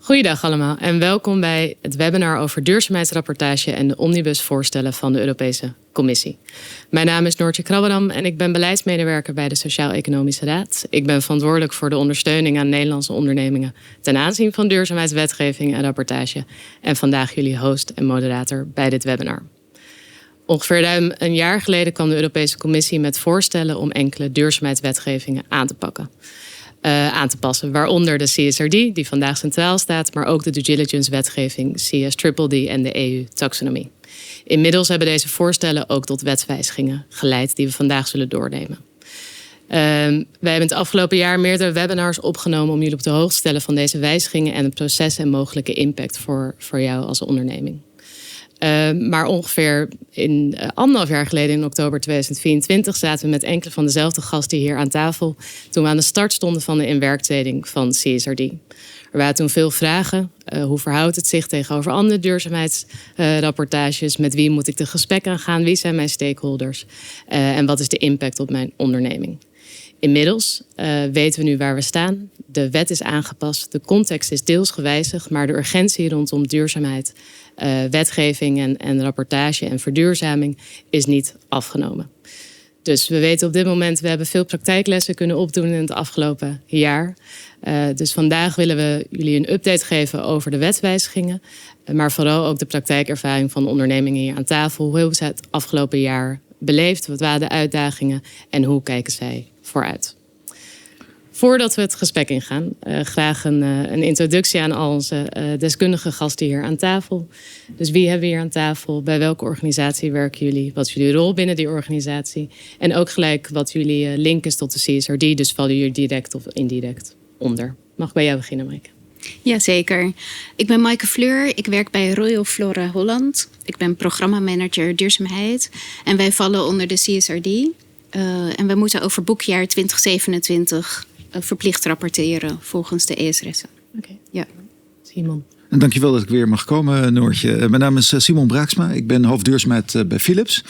Goeiedag allemaal en welkom bij het webinar over duurzaamheidsrapportage en de omnibusvoorstellen van de Europese Commissie. Mijn naam is Noortje Krabberdam en ik ben beleidsmedewerker bij de Sociaal-Economische Raad. Ik ben verantwoordelijk voor de ondersteuning aan Nederlandse ondernemingen ten aanzien van duurzaamheidswetgeving en rapportage en vandaag jullie host en moderator bij dit webinar. Ongeveer ruim een jaar geleden kwam de Europese Commissie met voorstellen om enkele duurzaamheidswetgevingen aan te passen. Waaronder de CSRD, die vandaag centraal staat, maar ook de due diligence wetgeving, CS-Triple-D en de EU-taxonomie. Inmiddels hebben deze voorstellen ook tot wetswijzigingen geleid die we vandaag zullen doornemen. Wij hebben het afgelopen jaar meerdere webinars opgenomen om jullie op de hoogte te stellen van deze wijzigingen en het proces en mogelijke impact voor jou als onderneming. Maar ongeveer in 1,5 jaar geleden, in oktober 2024, zaten we met enkele van dezelfde gasten hier aan tafel toen we aan de start stonden van de inwerktreding van CSRD. Er waren toen veel vragen. Hoe verhoudt het zich tegenover andere duurzaamheidsrapportages? Met wie moet ik de gesprek aangaan? Wie zijn mijn stakeholders? En wat is de impact op mijn onderneming? Inmiddels weten we nu waar we staan. De wet is aangepast, de context is deels gewijzigd, maar de urgentie rondom duurzaamheid, wetgeving en rapportage en verduurzaming is niet afgenomen. Dus we weten op dit moment, we hebben veel praktijklessen kunnen opdoen in het afgelopen jaar. Dus vandaag willen we jullie een update geven over de wetswijzigingen, maar vooral ook de praktijkervaring van de ondernemingen hier aan tafel. Hoe hebben ze het afgelopen jaar beleefd? Wat waren de uitdagingen en hoe kijken zij vooruit? Voordat we het gesprek ingaan, graag een introductie aan al onze deskundige gasten hier aan tafel. Dus wie hebben we hier aan tafel? Bij welke organisatie werken jullie? Wat is jullie rol binnen die organisatie? En ook gelijk wat jullie link is tot de CSRD. Dus vallen jullie direct of indirect onder? Mag ik bij jou beginnen, Maaike? Jazeker. Ik ben Maaike Fleur. Ik werk bij Royal Flora Holland. Ik ben programmamanager duurzaamheid. En wij vallen onder de CSRD. En we moeten over boekjaar 2027 verplicht rapporteren volgens de ESRS. Oké. Ja. Simon. En dankjewel dat ik weer mag komen, Noortje. Mijn naam is Simon Braaksma. Ik ben hoofdduurzaamheid bij Philips.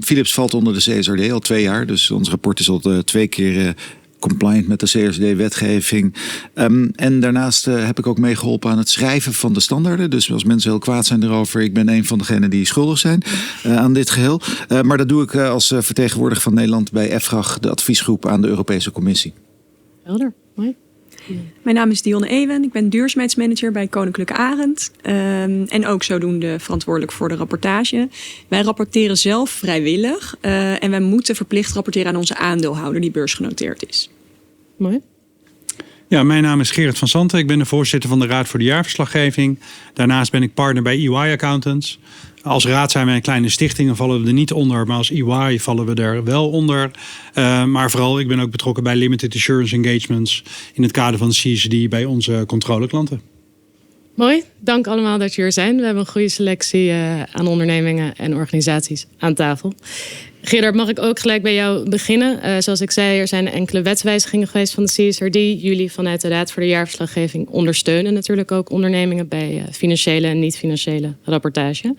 Philips valt onder de CSRD al 2 jaar. Dus ons rapport is al 2 keer compliant met de CSRD-wetgeving. En daarnaast heb ik ook meegeholpen aan het schrijven van de standaarden. Dus als mensen heel kwaad zijn erover, ik ben een van degenen die schuldig zijn aan dit geheel. Maar dat doe ik als vertegenwoordiger van Nederland bij EFRAG, de adviesgroep aan de Europese Commissie. Helder, mooi. Mijn naam is Dionne Ewen. Ik ben duurzaamheidsmanager bij Koninklijke Arend. En ook zodoende verantwoordelijk voor de rapportage. Wij rapporteren zelf vrijwillig. En wij moeten verplicht rapporteren aan onze aandeelhouder die beursgenoteerd is. Mooi. Ja, mijn naam is Gerrit van Santen. Ik ben de voorzitter van de Raad voor de Jaarverslaggeving. Daarnaast ben ik partner bij EY Accountants. Als raad zijn wij een kleine stichting en vallen we er niet onder. Maar als EY vallen we er wel onder. Maar vooral, ik ben ook betrokken bij Limited Assurance Engagements in het kader van de CSRD bij onze controleklanten. Mooi, dank allemaal dat jullie er zijn. We hebben een goede selectie aan ondernemingen en organisaties aan tafel. Gerard, mag ik ook gelijk bij jou beginnen? Zoals ik zei, er zijn enkele wetswijzigingen geweest van de CSRD. Jullie vanuit de Raad voor de Jaarverslaggeving ondersteunen natuurlijk ook ondernemingen bij financiële en niet-financiële rapportage.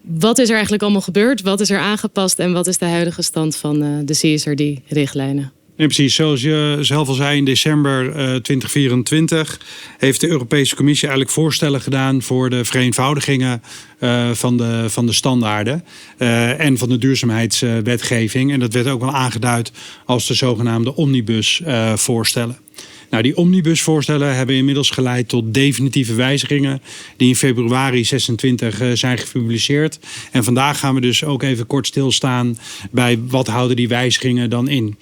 Wat is er eigenlijk allemaal gebeurd? Wat is er aangepast en wat is de huidige stand van de CSRD-richtlijnen? Nee, precies. Zoals je zelf al zei, in december 2024 heeft de Europese Commissie eigenlijk voorstellen gedaan voor de vereenvoudigingen van de standaarden en van de duurzaamheidswetgeving. En dat werd ook wel aangeduid als de zogenaamde omnibusvoorstellen. Nou, die omnibusvoorstellen hebben inmiddels geleid tot definitieve wijzigingen die in februari 26 zijn gepubliceerd. En vandaag gaan we dus ook even kort stilstaan bij wat houden die wijzigingen dan in.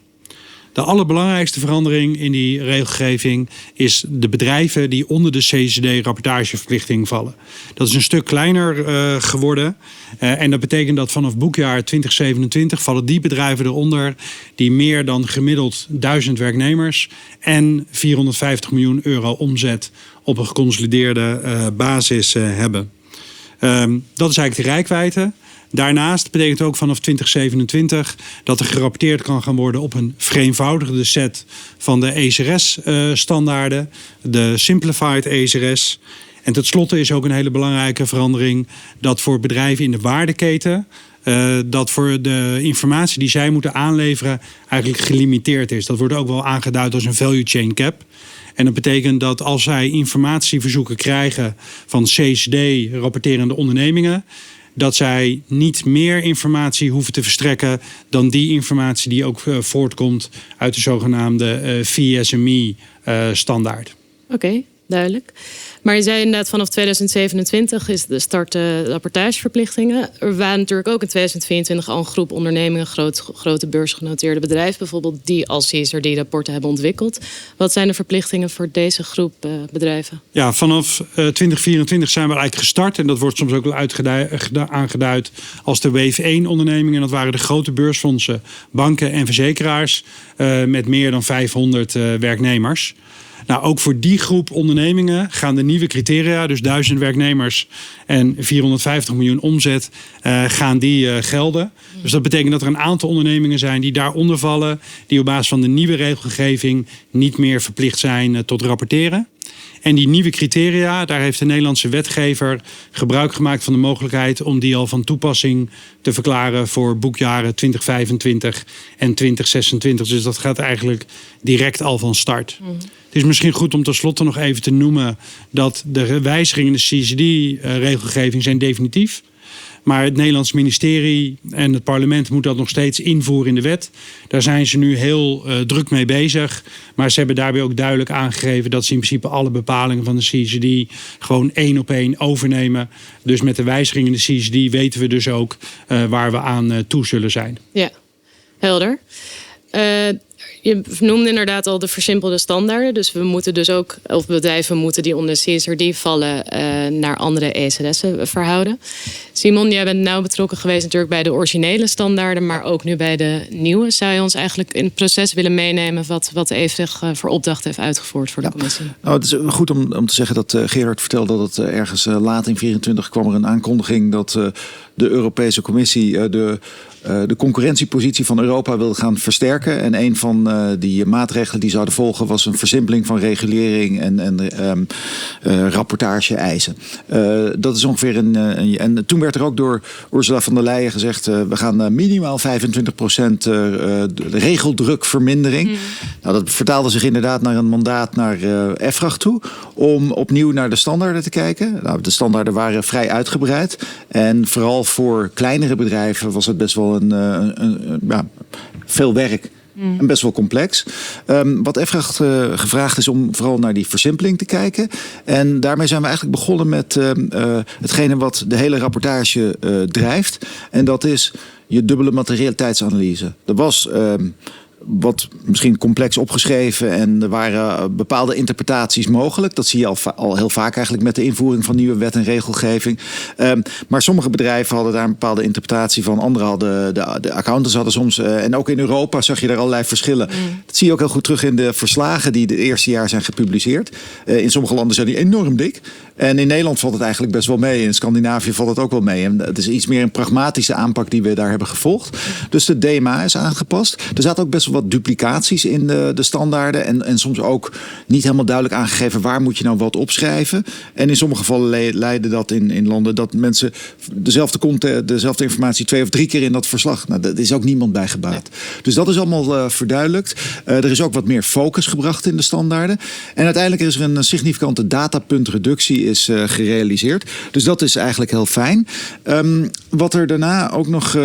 De allerbelangrijkste verandering in die regelgeving is de bedrijven die onder de CSRD-rapportageverplichting vallen. Dat is een stuk kleiner geworden. En dat betekent dat vanaf boekjaar 2027 vallen die bedrijven eronder die meer dan gemiddeld 1000 werknemers en 450 miljoen euro omzet op een geconsolideerde basis hebben. Dat is eigenlijk de reikwijdte. Daarnaast betekent het ook vanaf 2027 dat er gerapporteerd kan gaan worden op een vereenvoudigde set van de ESRS-standaarden, de Simplified ESRS. En tot slotte is ook een hele belangrijke verandering dat voor bedrijven in de waardeketen dat voor de informatie die zij moeten aanleveren eigenlijk gelimiteerd is. Dat wordt ook wel aangeduid als een value chain cap. En dat betekent dat als zij informatieverzoeken krijgen van CSD-rapporterende ondernemingen, dat zij niet meer informatie hoeven te verstrekken dan die informatie die ook voortkomt uit de zogenaamde VSME-standaard. Oké, duidelijk. Maar je zei inderdaad vanaf 2027 is de start de rapportageverplichtingen. Er waren natuurlijk ook in 2024 al een groep ondernemingen, grote beursgenoteerde bedrijven bijvoorbeeld, die al CSRD-rapporten hebben ontwikkeld. Wat zijn de verplichtingen voor deze groep bedrijven? Ja, vanaf 2024 zijn we eigenlijk gestart. En dat wordt soms ook aangeduid als de Wave 1 ondernemingen. En dat waren de grote beursfondsen, banken en verzekeraars met meer dan 500 werknemers. Nou, ook voor die groep ondernemingen gaan de nieuwe criteria, dus 1000 werknemers en 450 miljoen omzet, gaan die gelden. Dus dat betekent dat er een aantal ondernemingen zijn die daaronder vallen, die op basis van de nieuwe regelgeving niet meer verplicht zijn tot rapporteren. En die nieuwe criteria, daar heeft de Nederlandse wetgever gebruik gemaakt van de mogelijkheid om die al van toepassing te verklaren voor boekjaren 2025 en 2026. Dus dat gaat eigenlijk direct al van start. Het is misschien goed om tenslotte nog even te noemen dat de wijzigingen in de CSRD-regelgeving zijn definitief. Maar het Nederlands ministerie en het parlement moeten dat nog steeds invoeren in de wet. Daar zijn ze nu heel druk mee bezig. Maar ze hebben daarbij ook duidelijk aangegeven dat ze in principe alle bepalingen van de CSRD gewoon 1 op 1 overnemen. Dus met de wijziging in de CSRD weten we dus ook waar we aan toe zullen zijn. Ja, helder. Je noemde inderdaad al de versimpelde standaarden. Dus we moeten dus ook, of bedrijven moeten die onder CSRD vallen naar andere ESRS'en verhouden. Simon, jij bent nauw betrokken geweest natuurlijk bij de originele standaarden, maar ook nu bij de nieuwe. Zou je ons eigenlijk in het proces willen meenemen wat de EFRIG voor opdracht heeft uitgevoerd voor de commissie? Nou, het is goed om te zeggen dat Gerard vertelde dat het ergens laat in 2024 kwam er een aankondiging dat de Europese Commissie de concurrentiepositie van Europa wilde gaan versterken. En een van die maatregelen die zouden volgen was een versimpeling van regulering en rapportage eisen. Dat is ongeveer en toen werd er ook door Ursula von der Leyen gezegd, we gaan minimaal 25% regeldrukvermindering. Nou, dat vertaalde zich inderdaad naar een mandaat naar EFRAG toe om opnieuw naar de standaarden te kijken. Nou, de standaarden waren vrij uitgebreid en vooral voor kleinere bedrijven was het best wel veel werk. En best wel complex. Wat EFRAG gevraagd is om vooral naar die versimpeling te kijken. En daarmee zijn we eigenlijk begonnen met hetgene wat de hele rapportage drijft. En dat is je dubbele materialiteitsanalyse. Er was wat misschien complex opgeschreven en er waren bepaalde interpretaties mogelijk. Dat zie je al heel vaak eigenlijk met de invoering van nieuwe wet en regelgeving. Maar sommige bedrijven hadden daar een bepaalde interpretatie van. Anderen hadden, de accountants hadden soms, en ook in Europa zag je daar allerlei verschillen. Dat zie je ook heel goed terug in de verslagen die het eerste jaar zijn gepubliceerd. In sommige landen zijn die enorm dik. En in Nederland valt het eigenlijk best wel mee. In Scandinavië valt het ook wel mee. En het is iets meer een pragmatische aanpak die we daar hebben gevolgd. Dus de DMA is aangepast. Er zaten ook best wel wat duplicaties in de standaarden. En soms ook niet helemaal duidelijk aangegeven waar moet je nou wat opschrijven. En in sommige gevallen leidde dat in landen dat mensen dezelfde informatie 2 of 3 keer in dat verslag. Nou, daar is ook niemand bij gebaat. Dus dat is allemaal verduidelijkt. Er is ook wat meer focus gebracht in de standaarden. En uiteindelijk is er een significante datapuntreductie is gerealiseerd. Dus dat is eigenlijk heel fijn. Wat er daarna ook nog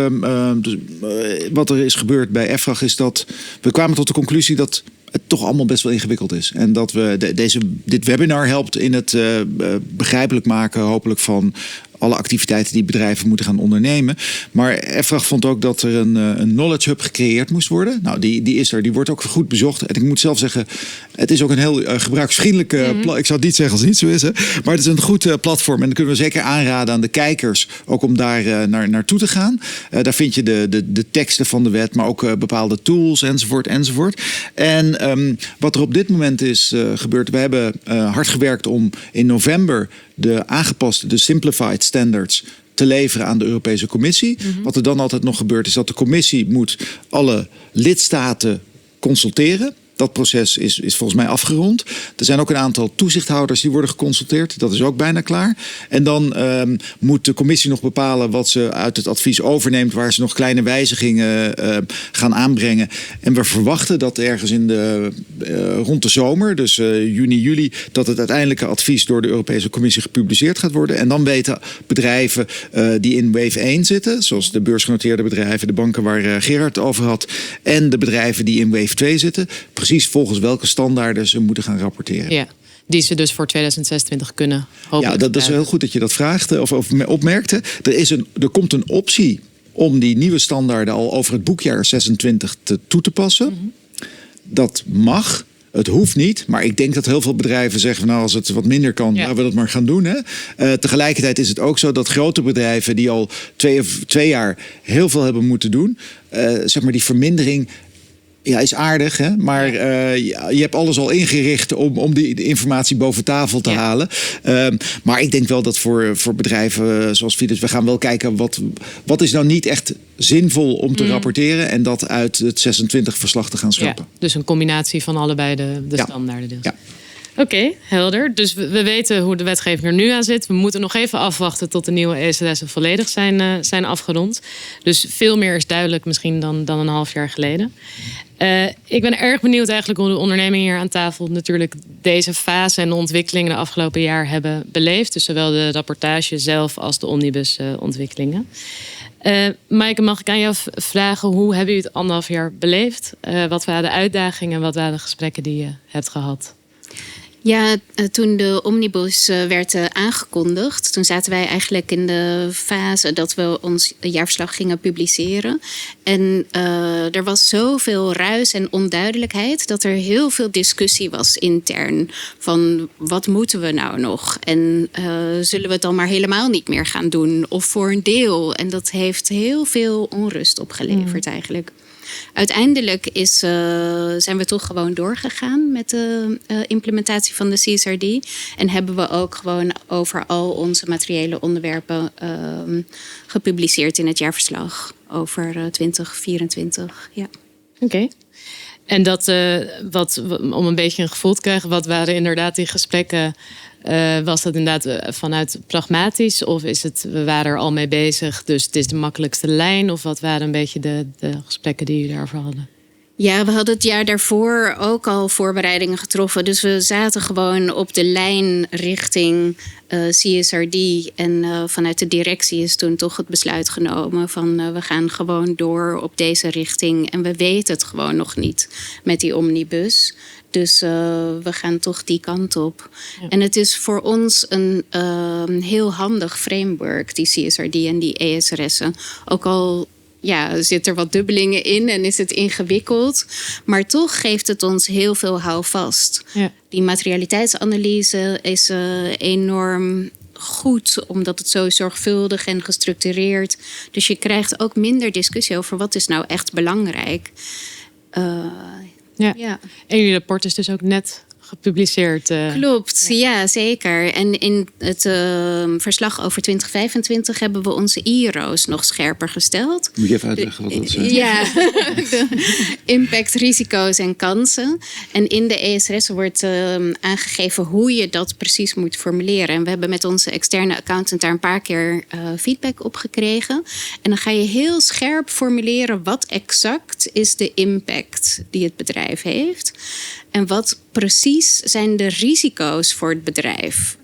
wat er is gebeurd bij EFRAG is dat we kwamen tot de conclusie dat het toch allemaal best wel ingewikkeld is. En dat we dit webinar helpt in het begrijpelijk maken hopelijk van alle activiteiten die bedrijven moeten gaan ondernemen. Maar EFRAG vond ook dat er een knowledge hub gecreëerd moest worden. Nou, die is er. Die wordt ook goed bezocht. En ik moet zelf zeggen, het is ook een heel gebruiksvriendelijke ik zou het niet zeggen als het niet zo is. Hè? Maar het is een goed platform. En dat kunnen we zeker aanraden aan de kijkers. Ook om daar naartoe te gaan. Daar vind je de teksten van de wet. Maar ook bepaalde tools enzovoort. En wat er op dit moment is gebeurd. We hebben hard gewerkt om in november de aangepaste, de simplified standards te leveren aan de Europese Commissie. Wat er dan altijd nog gebeurt is dat de Commissie moet alle lidstaten consulteren. Dat proces is volgens mij afgerond. Er zijn ook een aantal toezichthouders die worden geconsulteerd. Dat is ook bijna klaar. En dan moet de commissie nog bepalen wat ze uit het advies overneemt, waar ze nog kleine wijzigingen gaan aanbrengen. En we verwachten dat ergens rond de zomer, dus juni, juli, dat het uiteindelijke advies door de Europese Commissie gepubliceerd gaat worden. En dan weten bedrijven die in wave 1 zitten, zoals de beursgenoteerde bedrijven, de banken waar Gerard het over had, en de bedrijven die in wave 2 zitten, precies volgens welke standaarden ze moeten gaan rapporteren. Ja, die ze dus voor 2026 kunnen hopelijk. Ja, dat is heel goed dat je dat vraagt of opmerkte. Er komt een optie om die nieuwe standaarden al over het boekjaar 26 toe te passen. Mm-hmm. Dat mag. Het hoeft niet, maar ik denk dat heel veel bedrijven zeggen, nou, als het wat minder kan, laten we dat maar gaan doen. Hè? Tegelijkertijd is het ook zo dat grote bedrijven die al 2 jaar heel veel hebben moeten doen, zeg maar die vermindering, ja, is aardig, hè? Maar je hebt alles al ingericht om die informatie boven tafel te halen. Maar ik denk wel dat voor bedrijven zoals Philips, we gaan wel kijken wat is nou niet echt zinvol om te rapporteren en dat uit het 26-verslag te gaan schrappen. Ja, dus een combinatie van allebei de standaarden deels. Ja. Oké, helder. Dus we weten hoe de wetgeving er nu aan zit. We moeten nog even afwachten tot de nieuwe ESRS'en volledig zijn afgerond. Dus veel meer is duidelijk misschien dan een half jaar geleden. Ik ben erg benieuwd eigenlijk hoe de ondernemingen hier aan tafel natuurlijk deze fase en de ontwikkelingen de afgelopen jaar hebben beleefd. Dus zowel de rapportage zelf als de omnibusontwikkelingen. Maaike, mag ik aan jou vragen, hoe hebben jullie het 1,5 jaar beleefd? Wat waren de uitdagingen en wat waren de gesprekken die je hebt gehad? Ja, toen de omnibus werd aangekondigd, toen zaten wij eigenlijk in de fase dat we ons jaarverslag gingen publiceren. En er was zoveel ruis en onduidelijkheid dat er heel veel discussie was intern. Van wat moeten we nou nog? En zullen we het dan maar helemaal niet meer gaan doen? Of voor een deel? En dat heeft heel veel onrust opgeleverd eigenlijk. Uiteindelijk zijn we toch gewoon doorgegaan met de implementatie van de CSRD. En hebben we ook gewoon over al onze materiële onderwerpen gepubliceerd in het jaarverslag over 2024. Ja. Oké. En dat, om een beetje een gevoel te krijgen, wat waren inderdaad die gesprekken? Was dat inderdaad vanuit pragmatisch? Of is het, we waren er al mee bezig, dus het is de makkelijkste lijn? Of wat waren een beetje de gesprekken die jullie daarover hadden? Ja, we hadden het jaar daarvoor ook al voorbereidingen getroffen. Dus we zaten gewoon op de lijn richting CSRD. En vanuit de directie is toen toch het besluit genomen van we gaan gewoon door op deze richting. En we weten het gewoon nog niet met die omnibus. Dus we gaan toch die kant op. Ja. En het is voor ons een heel handig framework, die CSRD en die ESRS'en. Ook al zit er wat dubbelingen in en is het ingewikkeld. Maar toch geeft het ons heel veel houvast. Ja. Die materialiteitsanalyse is enorm goed, omdat het zo zorgvuldig en gestructureerd. Dus je krijgt ook minder discussie over wat is nou echt belangrijk. Ja. En jullie rapport is dus ook net gepubliceerd. Klopt, ja zeker. En in het verslag over 2025 hebben we onze IRO's nog scherper gesteld. Moet je even uitleggen wat dat zijn? Ja, de impact, risico's en kansen. En in de ESRS wordt aangegeven hoe je dat precies moet formuleren. En we hebben met onze externe accountant daar een paar keer feedback op gekregen. En dan ga je heel scherp formuleren wat exact is de impact die het bedrijf heeft. En wat precies zijn de risico's voor het bedrijf?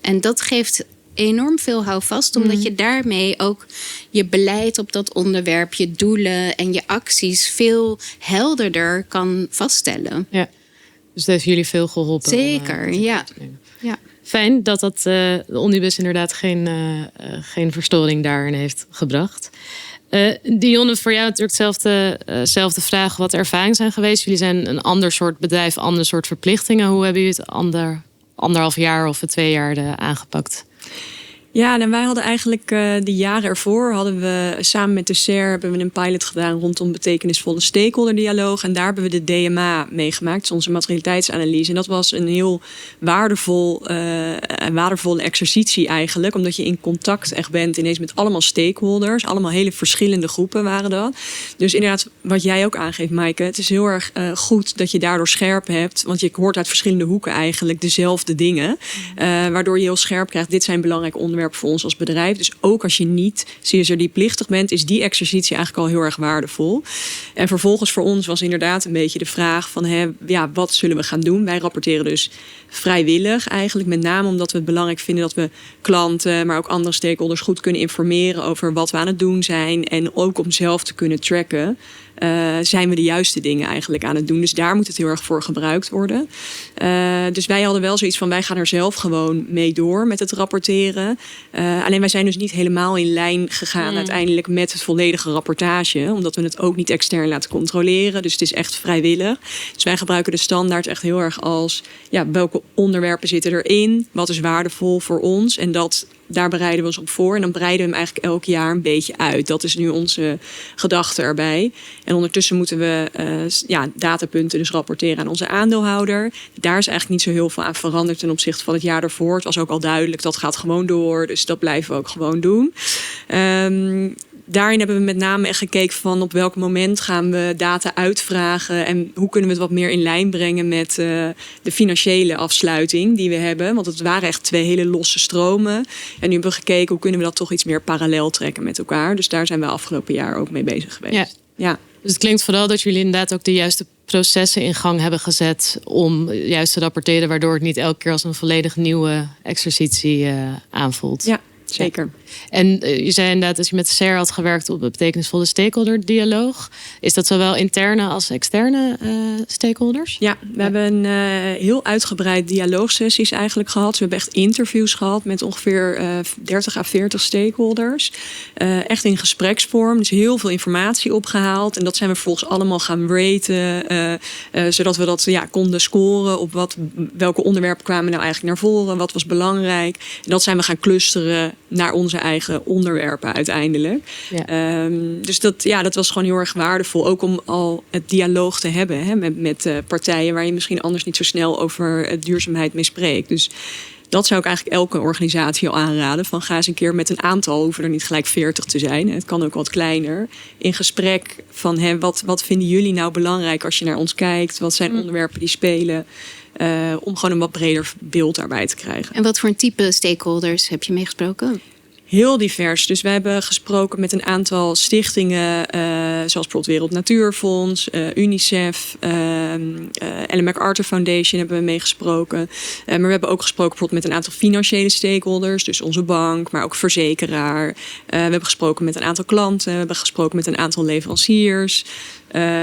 En dat geeft enorm veel houvast, omdat je daarmee ook je beleid op dat onderwerp, je doelen en je acties veel helderder kan vaststellen. Ja, dus dat heeft jullie veel geholpen. Zeker, ja. Fijn dat de omnibus inderdaad geen verstoring daarin heeft gebracht. Dionne, voor jou natuurlijk dezelfde vraag. Wat ervaringen zijn geweest? Jullie zijn een ander soort bedrijf, ander soort verplichtingen. Hoe hebben jullie het 1,5 jaar of het 2 jaar aangepakt? Ja, en wij hadden eigenlijk de jaren ervoor hadden we samen met de SER hebben we een pilot gedaan rondom betekenisvolle stakeholderdialoog. En daar hebben we de DMA meegemaakt, dus onze materialiteitsanalyse. En dat was een heel waardevolle exercitie eigenlijk, omdat je in contact echt bent ineens met allemaal stakeholders. Allemaal hele verschillende groepen waren dat. Dus inderdaad, wat jij ook aangeeft, Maaike, het is heel erg goed dat je daardoor scherp hebt, want je hoort uit verschillende hoeken eigenlijk dezelfde dingen. Waardoor je heel scherp krijgt, dit zijn belangrijke onderwerpen voor ons als bedrijf. Dus ook als je niet CSRD-plichtig bent, is die exercitie eigenlijk al heel erg waardevol. En vervolgens voor ons was inderdaad een beetje de vraag van, wat zullen we gaan doen? Wij rapporteren dus vrijwillig eigenlijk, met name omdat we het belangrijk vinden dat we klanten, maar ook andere stakeholders goed kunnen informeren over wat we aan het doen zijn. En ook om zelf te kunnen tracken, zijn we de juiste dingen eigenlijk aan het doen. Dus daar moet het heel erg voor gebruikt worden. Dus wij hadden wel zoiets van, wij gaan er zelf gewoon mee door met het rapporteren. Alleen wij zijn dus niet helemaal in lijn gegaan uiteindelijk met het volledige rapportage. Omdat we het ook niet extern laten controleren. Dus het is echt vrijwillig. Dus wij gebruiken de standaard echt heel erg als, welke onderwerpen zitten erin? Wat is waardevol voor ons? En daar bereiden we ons op voor. En dan breiden we hem eigenlijk elk jaar een beetje uit. Dat is nu onze gedachte erbij. En ondertussen moeten we datapunten dus rapporteren aan onze aandeelhouder. Daar is eigenlijk niet zo heel veel aan veranderd ten opzichte van het jaar daarvoor. Het was ook al duidelijk, dat gaat gewoon door. Dus dat blijven we ook gewoon doen. Daarin hebben we met name echt gekeken van op welk moment gaan we data uitvragen en hoe kunnen we het wat meer in lijn brengen met de financiële afsluiting die we hebben. Want het waren echt twee hele losse stromen. En nu hebben we gekeken hoe kunnen we dat toch iets meer parallel trekken met elkaar. Dus daar zijn we afgelopen jaar ook mee bezig geweest. Ja. Dus het klinkt vooral dat jullie inderdaad ook de juiste processen in gang hebben gezet om juist te rapporteren, waardoor het niet elke keer als een volledig nieuwe exercitie aanvoelt. Ja. Zeker. En je zei inderdaad, als je met SER had gewerkt op een betekenisvolle stakeholder-dialoog, is dat zowel interne als externe stakeholders? Ja, we hebben heel uitgebreid dialoogsessies eigenlijk gehad. We hebben echt interviews gehad met ongeveer 30 à 40 stakeholders. Echt in gespreksvorm, dus heel veel informatie opgehaald. En dat zijn we vervolgens allemaal gaan raten, zodat we dat konden scoren op welke onderwerpen kwamen nou eigenlijk naar voren, wat was belangrijk. En dat zijn we gaan clusteren naar onze eigen onderwerpen uiteindelijk. Ja. Dus dat was gewoon heel erg waardevol. Ook om al het dialoog te hebben met partijen waar je misschien anders niet zo snel over duurzaamheid mee spreekt. Dus dat zou ik eigenlijk elke organisatie al aanraden. Van ga eens een keer met een aantal, hoeven er niet gelijk 40 te zijn. Het kan ook wat kleiner. In gesprek van wat vinden jullie nou belangrijk als je naar ons kijkt? Wat zijn onderwerpen die spelen? Om gewoon een wat breder beeld daarbij te krijgen. En wat voor een type stakeholders heb je meegesproken? Heel divers. Dus we hebben gesproken met een aantal stichtingen, zoals bijvoorbeeld Wereld Natuurfonds, UNICEF, Ellen MacArthur Foundation hebben we meegesproken. Maar we hebben ook gesproken bijvoorbeeld met een aantal financiële stakeholders, dus onze bank, maar ook verzekeraar. We hebben gesproken met een aantal klanten, we hebben gesproken met een aantal leveranciers.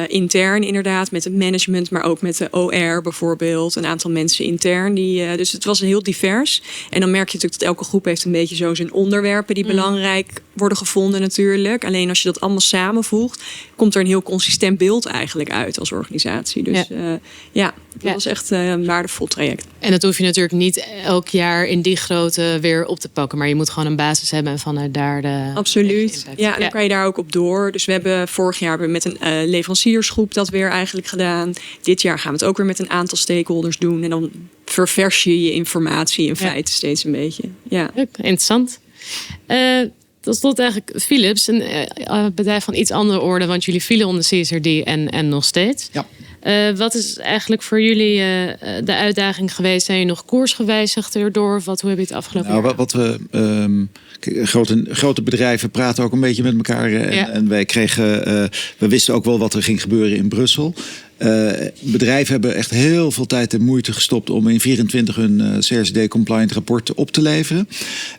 Intern inderdaad, met het management, maar ook met de OR bijvoorbeeld. Een aantal mensen intern. Dus het was heel divers. En dan merk je natuurlijk dat elke groep heeft een beetje zo zijn onderwerpen die belangrijk worden gevonden natuurlijk. Alleen als je dat allemaal samenvoegt, komt er een heel consistent beeld eigenlijk uit als organisatie. Dus dat was echt een waardevol traject. En dat hoef je natuurlijk niet elk jaar in die grootte weer op te pakken. Maar je moet gewoon een basis hebben en vanuit daar de... Absoluut. Ja, en dan kan je daar ook op door. Dus we hebben vorig jaar met een leveranciersgroep dat weer eigenlijk gedaan. Dit jaar gaan we het ook weer met een aantal stakeholders doen. En dan ververs je informatie in feite steeds een beetje. Ja. Leuk, interessant. Tot slot eigenlijk Philips, een bedrijf van iets andere orde, want jullie vielen onder CSRD en nog steeds. Ja. Wat is eigenlijk voor jullie de uitdaging geweest? Zijn je nog koers gewijzigd erdoor? Hoe heb je het afgelopen jaar? Wat we grote bedrijven praten ook een beetje met elkaar. En wij we wisten ook wel wat er ging gebeuren in Brussel. Bedrijven hebben echt heel veel tijd en moeite gestopt om in 24 hun CSRD-compliant rapport op te leveren.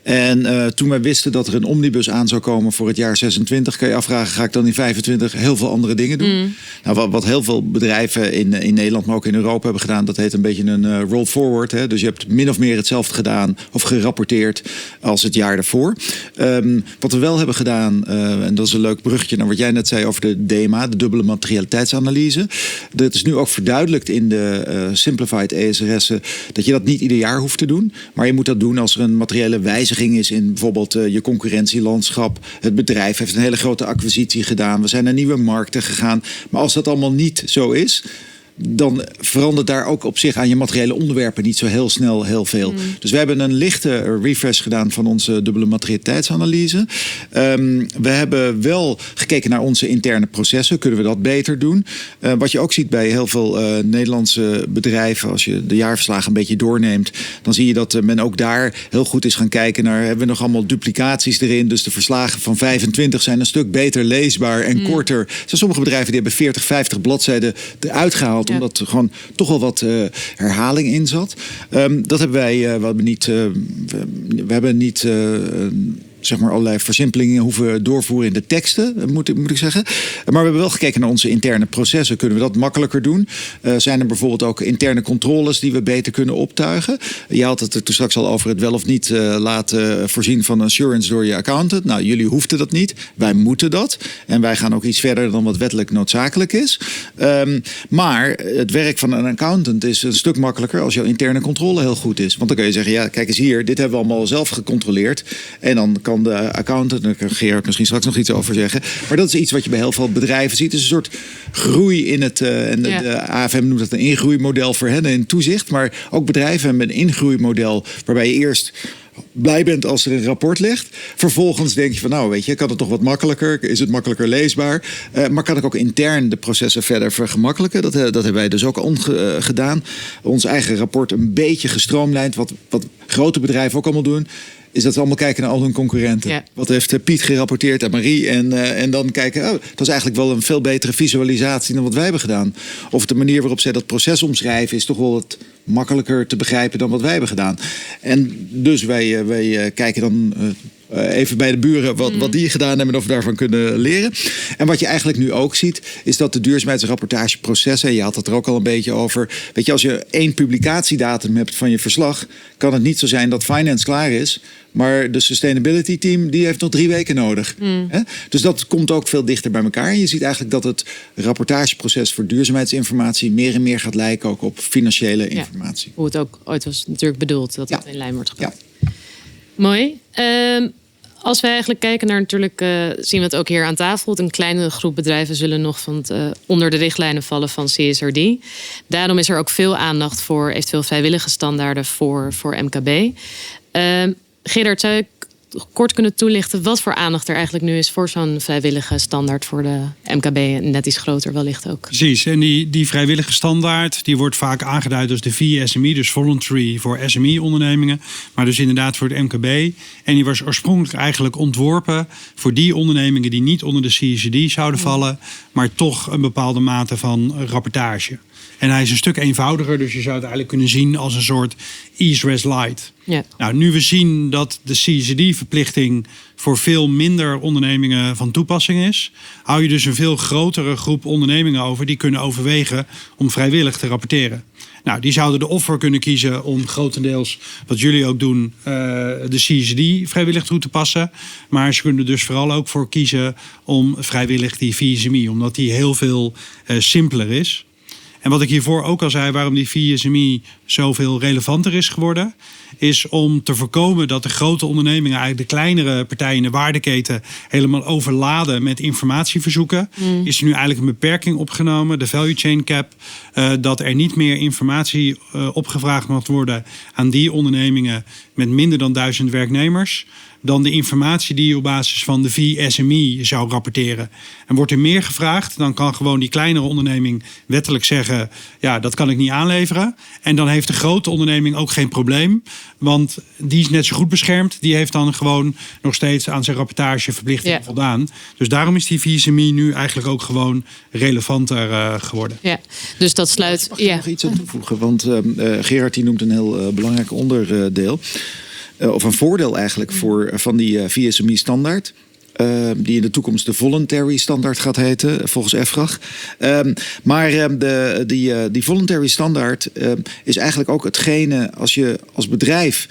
En toen wij wisten dat er een omnibus aan zou komen voor het jaar 26, kan je afvragen, ga ik dan in 25 heel veel andere dingen doen? Nou, wat heel veel bedrijven in Nederland, maar ook in Europa hebben gedaan, dat heet een beetje een roll forward. Hè? Dus je hebt min of meer hetzelfde gedaan of gerapporteerd als het jaar daarvoor. Wat we wel hebben gedaan, en dat is een leuk bruggetje naar wat jij net zei over de DMA, de dubbele materialiteitsanalyse. Dat is nu ook verduidelijkt in de Simplified ESRS'en dat je dat niet ieder jaar hoeft te doen. Maar je moet dat doen als er een materiële wijziging is in bijvoorbeeld je concurrentielandschap. Het bedrijf heeft een hele grote acquisitie gedaan. We zijn naar nieuwe markten gegaan. Maar als dat allemaal niet zo is, dan verandert daar ook op zich aan je materiële onderwerpen niet zo heel snel heel veel. Dus we hebben een lichte refresh gedaan van onze dubbele materialiteitsanalyse. We hebben wel gekeken naar onze interne processen. Kunnen we dat beter doen? Wat je ook ziet bij heel veel Nederlandse bedrijven, als je de jaarverslagen een beetje doorneemt, dan zie je dat men ook daar heel goed is gaan kijken naar, hebben we nog allemaal duplicaties erin? Dus de verslagen van 25 zijn een stuk beter leesbaar en korter. Er zijn sommige bedrijven die hebben 40, 50 bladzijden eruit gehaald, omdat er gewoon toch wel wat herhaling in zat. Dat hebben wij, we hebben niet zeg maar allerlei versimpelingen hoeven doorvoeren in de teksten, moet ik zeggen. Maar we hebben wel gekeken naar onze interne processen. Kunnen we dat makkelijker doen? Zijn er bijvoorbeeld ook interne controles die we beter kunnen optuigen? Je had het er toen straks al over het wel of niet laten voorzien van assurance door je accountant. Nou, jullie hoefden dat niet. Wij moeten dat. En wij gaan ook iets verder dan wat wettelijk noodzakelijk is. Maar het werk van een accountant is een stuk makkelijker als jouw interne controle heel goed is. Want dan kun je zeggen, ja, kijk eens hier, dit hebben we allemaal zelf gecontroleerd. En dan kan de accountant, daar kan Gerard misschien straks nog iets over zeggen. Maar dat is iets wat je bij heel veel bedrijven ziet. Het is een soort groei in het, de AFM noemt dat een ingroeimodel voor hen in toezicht. Maar ook bedrijven hebben een ingroeimodel waarbij je eerst blij bent als er een rapport ligt. Vervolgens denk je van, nou weet je, kan het toch wat makkelijker? Is het makkelijker leesbaar? Maar kan ik ook intern de processen verder vergemakkelijken? Dat hebben wij dus ook gedaan. Ons eigen rapport een beetje gestroomlijnd. Wat grote bedrijven ook allemaal doen, is dat we allemaal kijken naar al hun concurrenten. Ja. Wat heeft Piet gerapporteerd aan Marie? En dan kijken, dat is eigenlijk wel een veel betere visualisatie dan wat wij hebben gedaan. Of de manier waarop zij dat proces omschrijven is toch wel wat makkelijker te begrijpen dan wat wij hebben gedaan. En dus wij kijken dan even bij de buren wat die gedaan hebben en of we daarvan kunnen leren. En wat je eigenlijk nu ook ziet, is dat de duurzaamheidsrapportageprocessen, je had het er ook al een beetje over, weet je, als je 1 publicatiedatum hebt van je verslag, kan het niet zo zijn dat finance klaar is, maar de sustainability team die heeft nog 3 weken nodig. Dus dat komt ook veel dichter bij elkaar. En je ziet eigenlijk dat het rapportageproces voor duurzaamheidsinformatie meer en meer gaat lijken ook op financiële informatie. Hoe het ook ooit was natuurlijk bedoeld, dat het in lijn wordt gebracht. Ja. Mooi. Als we eigenlijk kijken naar natuurlijk, zien we het ook hier aan tafel. Een kleine groep bedrijven zullen nog onder de richtlijnen vallen van CSRD. Daarom is er ook veel aandacht voor eventueel vrijwillige standaarden voor MKB. Gerard, zou ik kort kunnen toelichten wat voor aandacht er eigenlijk nu is voor zo'n vrijwillige standaard voor de MKB en net iets groter wellicht ook? Precies, en die vrijwillige standaard die wordt vaak aangeduid als de VSME, dus voluntary voor SME-ondernemingen, maar dus inderdaad voor het MKB. En die was oorspronkelijk eigenlijk ontworpen voor die ondernemingen die niet onder de CSRD zouden vallen, maar toch een bepaalde mate van rapportage. En hij is een stuk eenvoudiger, dus je zou het eigenlijk kunnen zien als een soort ESRS Lite. Ja. Nou, nu we zien dat de CSRD-verplichting voor veel minder ondernemingen van toepassing is, hou je dus een veel grotere groep ondernemingen over die kunnen overwegen om vrijwillig te rapporteren. Nou, die zouden de offer kunnen kiezen om grotendeels, wat jullie ook doen, de CSRD vrijwillig toe te passen. Maar ze kunnen er dus vooral ook voor kiezen om vrijwillig die VSME, omdat die heel veel simpeler is. En wat ik hiervoor ook al zei, waarom die VSME zoveel relevanter is geworden, is om te voorkomen dat de grote ondernemingen, eigenlijk de kleinere partijen in de waardeketen, helemaal overladen met informatieverzoeken. Is er nu eigenlijk een beperking opgenomen, de value chain cap, dat er niet meer informatie opgevraagd mag worden aan die ondernemingen met minder dan 1000 werknemers, dan de informatie die je op basis van de VSME zou rapporteren. En wordt er meer gevraagd, dan kan gewoon die kleinere onderneming wettelijk zeggen, ja, dat kan ik niet aanleveren. En dan heeft de grote onderneming ook geen probleem, want die is net zo goed beschermd. Die heeft dan gewoon nog steeds aan zijn rapportageverplichting voldaan. Dus daarom is die VSME nu eigenlijk ook gewoon relevanter geworden. Ja, dus dat sluit. Mag ik nog iets aan toevoegen? Want Gerard die noemt een heel belangrijk onderdeel. Of een voordeel eigenlijk van die VSME-standaard. Die in de toekomst de voluntary standaard gaat heten, volgens EFRAG. Maar die voluntary standaard is eigenlijk ook hetgene, als je als bedrijf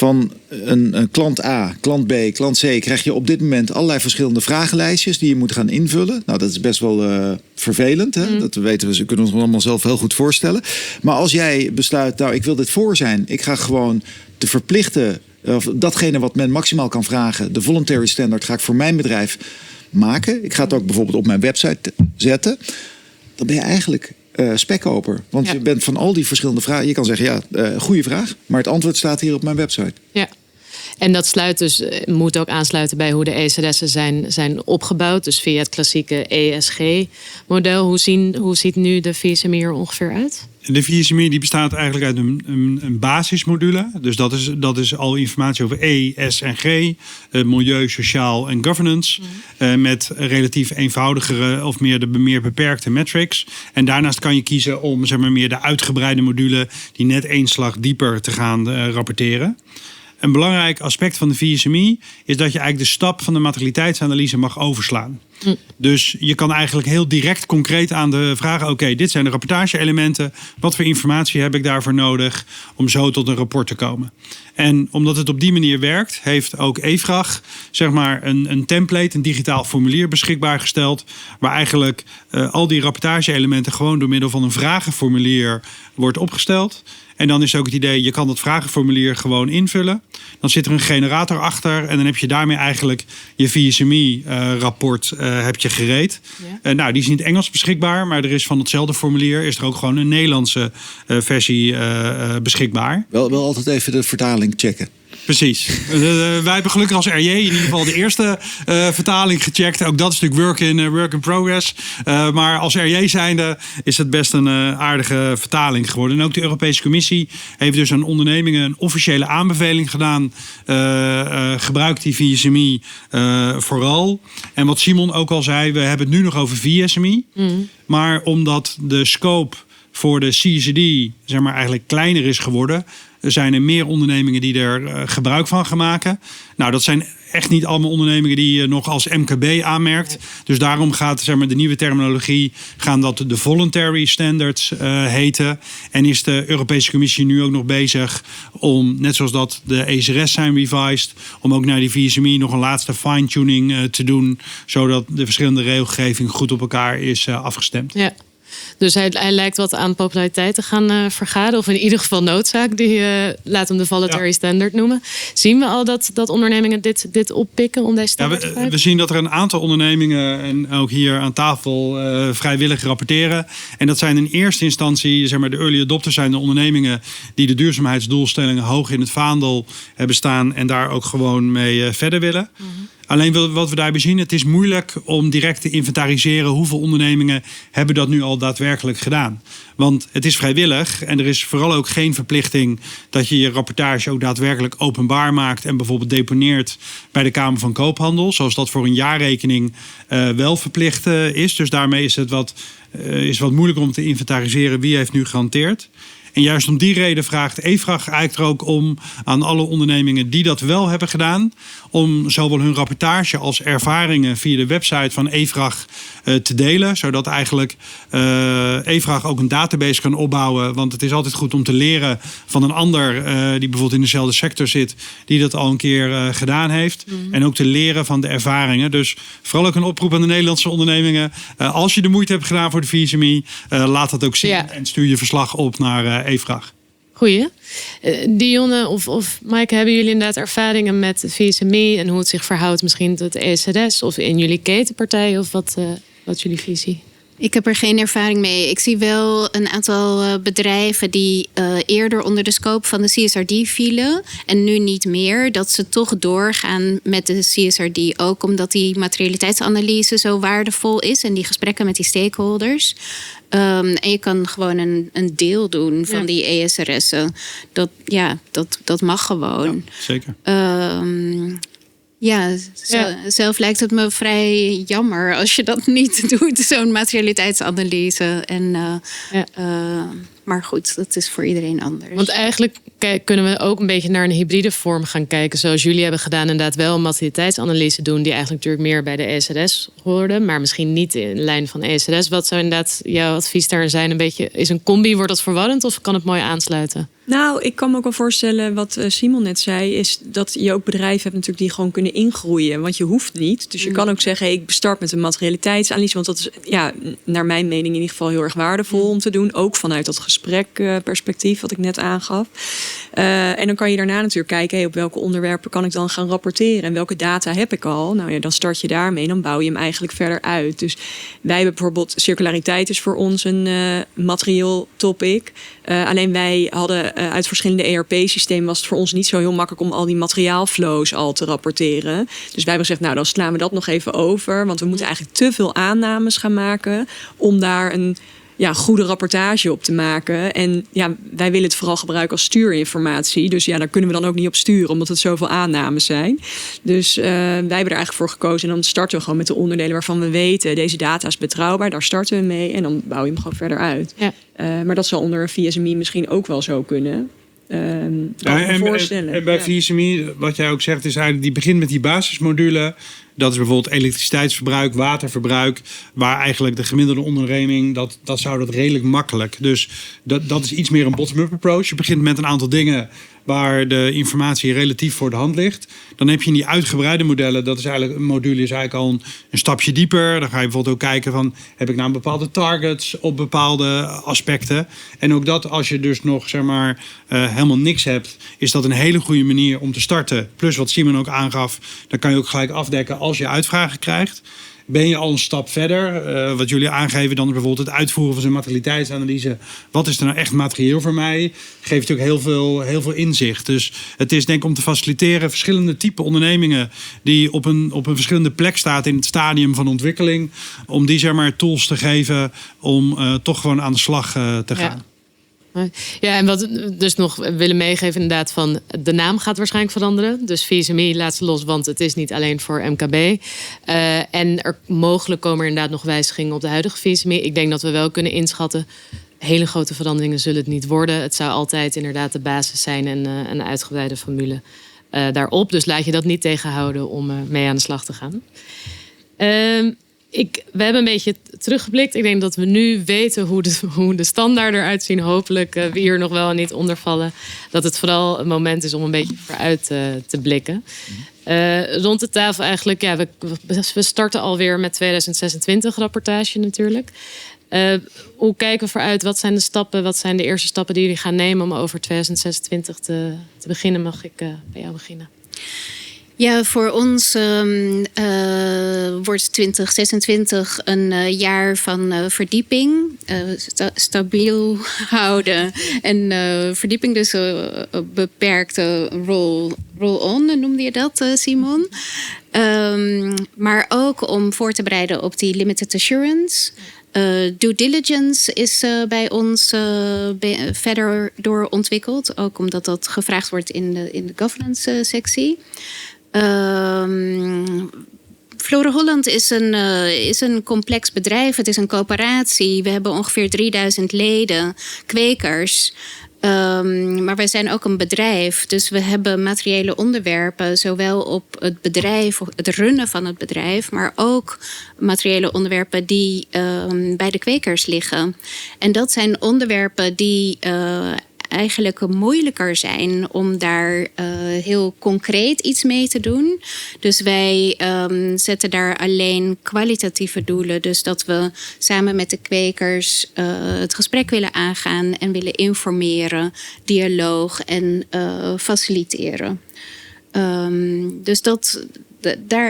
van een klant A, klant B, klant C krijg je op dit moment allerlei verschillende vragenlijstjes die je moet gaan invullen. Nou, dat is best wel vervelend. Hè? Dat weten we, ze kunnen ons allemaal zelf heel goed voorstellen. Maar als jij besluit, nou, ik wil dit voor zijn. Ik ga gewoon de verplichte, of datgene wat men maximaal kan vragen, de voluntary standard, ga ik voor mijn bedrijf maken. Ik ga het ook bijvoorbeeld op mijn website zetten. Dan ben je eigenlijk spekkoper. Want je bent van al die verschillende vragen. Je kan zeggen, goede vraag. Maar het antwoord staat hier op mijn website. Ja. En dat moet ook aansluiten bij hoe de ESRS'en zijn opgebouwd. Dus via het klassieke ESG-model. Hoe ziet nu de VSMI er ongeveer uit? De VSMI die bestaat eigenlijk uit een basismodule. Dus dat is al informatie over E, S en G. Milieu, sociaal en governance. Met relatief eenvoudigere of meer beperkte metrics. En daarnaast kan je kiezen om zeg maar, meer de uitgebreide module die net één slag dieper te gaan rapporteren. Een belangrijk aspect van de VSMI is dat je eigenlijk de stap van de materialiteitsanalyse mag overslaan. Dus je kan eigenlijk heel direct concreet aan de vragen, oké, dit zijn de rapportage-elementen. Wat voor informatie heb ik daarvoor nodig om zo tot een rapport te komen? En omdat het op die manier werkt, heeft ook EFRAG zeg maar een template, een digitaal formulier beschikbaar gesteld. Waar eigenlijk al die rapportage-elementen gewoon door middel van een vragenformulier wordt opgesteld. En dan is ook het idee, je kan dat vragenformulier gewoon invullen. Dan zit er een generator achter en dan heb je daarmee eigenlijk je VSMI-rapport heb je gereed. Ja. Nou, die is in het Engels beschikbaar, maar er is van hetzelfde formulier is er ook gewoon een Nederlandse versie beschikbaar. Wel altijd even de vertaling checken. Precies. Wij hebben gelukkig als RJ in ieder geval de eerste vertaling gecheckt. Ook dat is natuurlijk work in progress. Maar als RJ zijnde is het best een aardige vertaling geworden. En ook de Europese Commissie heeft dus aan ondernemingen een officiële aanbeveling gedaan. Gebruik die VSMI vooral. En wat Simon ook al zei, we hebben het nu nog over VSMI. Maar omdat de scope voor de CSRD zeg maar, eigenlijk kleiner is geworden, zijn er meer ondernemingen die er gebruik van gaan maken. Nou, dat zijn echt niet allemaal ondernemingen die je nog als MKB aanmerkt. Dus daarom gaat zeg maar, de nieuwe terminologie gaan dat de voluntary standards heten. En is de Europese Commissie nu ook nog bezig om, net zoals dat de ESRS zijn revised, om ook naar die VSMI nog een laatste fine-tuning te doen, zodat de verschillende regelgeving goed op elkaar is afgestemd. Ja. Dus hij lijkt wat aan populariteit te gaan vergaren. Of in ieder geval noodzaak. Laat hem de voluntary standard noemen. Zien we al dat ondernemingen dit oppikken om deze standaard te gebruiken? We zien dat er een aantal ondernemingen en ook hier aan tafel vrijwillig rapporteren. En dat zijn in eerste instantie, zeg maar, de early adopters zijn de ondernemingen die de duurzaamheidsdoelstellingen hoog in het vaandel hebben staan en daar ook gewoon mee verder willen. Alleen wat we daarbij zien, het is moeilijk om direct te inventariseren hoeveel ondernemingen hebben dat nu al daadwerkelijk gedaan. Want het is vrijwillig en er is vooral ook geen verplichting dat je je rapportage ook daadwerkelijk openbaar maakt en bijvoorbeeld deponeert bij de Kamer van Koophandel, zoals dat voor een jaarrekening wel verplicht is. Dus daarmee is het wat moeilijker om te inventariseren wie heeft nu gehanteerd. En juist om die reden vraagt EFRAG eigenlijk er ook om aan alle ondernemingen die dat wel hebben gedaan, om zowel hun rapportage als ervaringen via de website van EFRAG te delen. Zodat eigenlijk EFRAG ook een database kan opbouwen. Want het is altijd goed om te leren van een ander die bijvoorbeeld in dezelfde sector zit, die dat al een keer gedaan heeft. En ook te leren van de ervaringen. Dus vooral ook een oproep aan de Nederlandse ondernemingen. Als je de moeite hebt gedaan voor de VSMI, laat dat ook zien en stuur je verslag op naar EFRAG. Goeie. Dionne of Maaike, hebben jullie inderdaad ervaringen met VSMI en hoe het zich verhoudt misschien tot de ESRS of in jullie ketenpartij of wat is jullie visie? Ik heb er geen ervaring mee. Ik zie wel een aantal bedrijven die eerder onder de scope van de CSRD vielen en nu niet meer. Dat ze toch doorgaan met de CSRD. Ook omdat die materialiteitsanalyse zo waardevol is en die gesprekken met die stakeholders. En je kan gewoon een deel doen van die ESRS'en. Dat mag gewoon. Ja, zeker. Zelf lijkt het me vrij jammer als je dat niet doet, zo'n materialiteitsanalyse. En Maar goed, dat is voor iedereen anders. Want eigenlijk kunnen we ook een beetje naar een hybride vorm gaan kijken. Zoals jullie hebben gedaan, inderdaad wel een materialiteitsanalyse doen. Die eigenlijk natuurlijk meer bij de ESRS hoorde. Maar misschien niet in de lijn van ESRS. Wat zou inderdaad jouw advies daar zijn? Een beetje, is een combi, wordt dat verwarrend of kan het mooi aansluiten? Nou, ik kan me ook wel voorstellen wat Simon net zei, is dat je ook bedrijven hebt natuurlijk die gewoon kunnen ingroeien. Want je hoeft niet. Dus je kan ook zeggen, ik start met een materialiteitsanalyse. Want dat is naar mijn mening in ieder geval heel erg waardevol om te doen. Ook vanuit dat gesprekperspectief wat ik net aangaf. En dan kan je daarna natuurlijk kijken, op welke onderwerpen kan ik dan gaan rapporteren? En welke data heb ik al? Nou ja, dan start je daarmee en dan bouw je hem eigenlijk verder uit. Dus wij hebben bijvoorbeeld, circulariteit is voor ons een materieel topic. Alleen wij hadden uit verschillende ERP-systemen was het voor ons niet zo heel makkelijk om al die materiaalflows al te rapporteren. Dus wij hebben gezegd, nou dan slaan we dat nog even over. Want we moeten eigenlijk te veel aannames gaan maken om daar een goede rapportage op te maken. En wij willen het vooral gebruiken als stuurinformatie. Dus daar kunnen we dan ook niet op sturen, omdat het zoveel aannames zijn. Dus wij hebben er eigenlijk voor gekozen. En dan starten we gewoon met de onderdelen waarvan we weten, deze data is betrouwbaar. Daar starten we mee en dan bouw je hem gewoon verder uit. Ja. Maar dat zal onder een VSMI misschien ook wel zo kunnen. En bij VSMI, wat jij ook zegt, is eigenlijk die begint met die basismodule. Dat is bijvoorbeeld elektriciteitsverbruik, waterverbruik, waar eigenlijk de gemiddelde onderneming, dat zou dat redelijk makkelijk. Dus dat is iets meer een bottom-up approach. Je begint met een aantal dingen waar de informatie relatief voor de hand ligt. Dan heb je in die uitgebreide modellen, dat is eigenlijk een module is eigenlijk al een stapje dieper. Dan ga je bijvoorbeeld ook kijken van, heb ik nou bepaalde targets op bepaalde aspecten. En ook dat, als je dus nog helemaal niks hebt, is dat een hele goede manier om te starten. Plus wat Simon ook aangaf, dan kan je ook gelijk afdekken als je uitvragen krijgt. Ben je al een stap verder? Wat jullie aangeven dan bijvoorbeeld het uitvoeren van zo'n materialiteitsanalyse. Wat is er nou echt materieel voor mij? Geeft ook heel veel inzicht. Dus het is denk ik om te faciliteren verschillende type ondernemingen die op een verschillende plek staat in het stadium van ontwikkeling. Om die tools te geven om toch gewoon aan de slag te gaan. Ja. Ja, en wat we dus nog willen meegeven inderdaad van de naam gaat waarschijnlijk veranderen. Dus VSMI laat ze los, want het is niet alleen voor MKB. En er mogelijk komen er inderdaad nog wijzigingen op de huidige VSMI. Ik denk dat we wel kunnen inschatten, hele grote veranderingen zullen het niet worden. Het zou altijd inderdaad de basis zijn en een uitgebreide formule daarop. Dus laat je dat niet tegenhouden om mee aan de slag te gaan. We hebben een beetje teruggeblikt. Ik denk dat we nu weten hoe de standaarden eruit zien. Hopelijk wie hier nog wel en niet onder vallen. Dat het vooral een moment is om een beetje vooruit te blikken. Rond de tafel eigenlijk, we starten alweer met 2026 rapportage natuurlijk. Hoe kijken we vooruit? Wat zijn de stappen? Wat zijn de eerste stappen die jullie gaan nemen om over 2026 te beginnen? Mag ik bij jou beginnen? Ja, voor ons wordt 2026 een jaar van verdieping. Stabiel houden en verdieping. Dus beperkte roll-on, noemde je dat, Simon? Maar ook om voor te bereiden op die limited assurance. Due diligence is bij ons verder doorontwikkeld. Ook omdat dat gevraagd wordt in de governance sectie. Flora Holland is een complex bedrijf. Het is een coöperatie. We hebben ongeveer 3000 leden, kwekers. Maar wij zijn ook een bedrijf. Dus we hebben materiële onderwerpen, zowel op het bedrijf, het runnen van het bedrijf, maar ook materiële onderwerpen die bij de kwekers liggen. En dat zijn onderwerpen die eigenlijk moeilijker zijn om daar heel concreet iets mee te doen. Dus wij zetten daar alleen kwalitatieve doelen. Dus dat we samen met de kwekers het gesprek willen aangaan en willen informeren, dialoog en faciliteren. Dus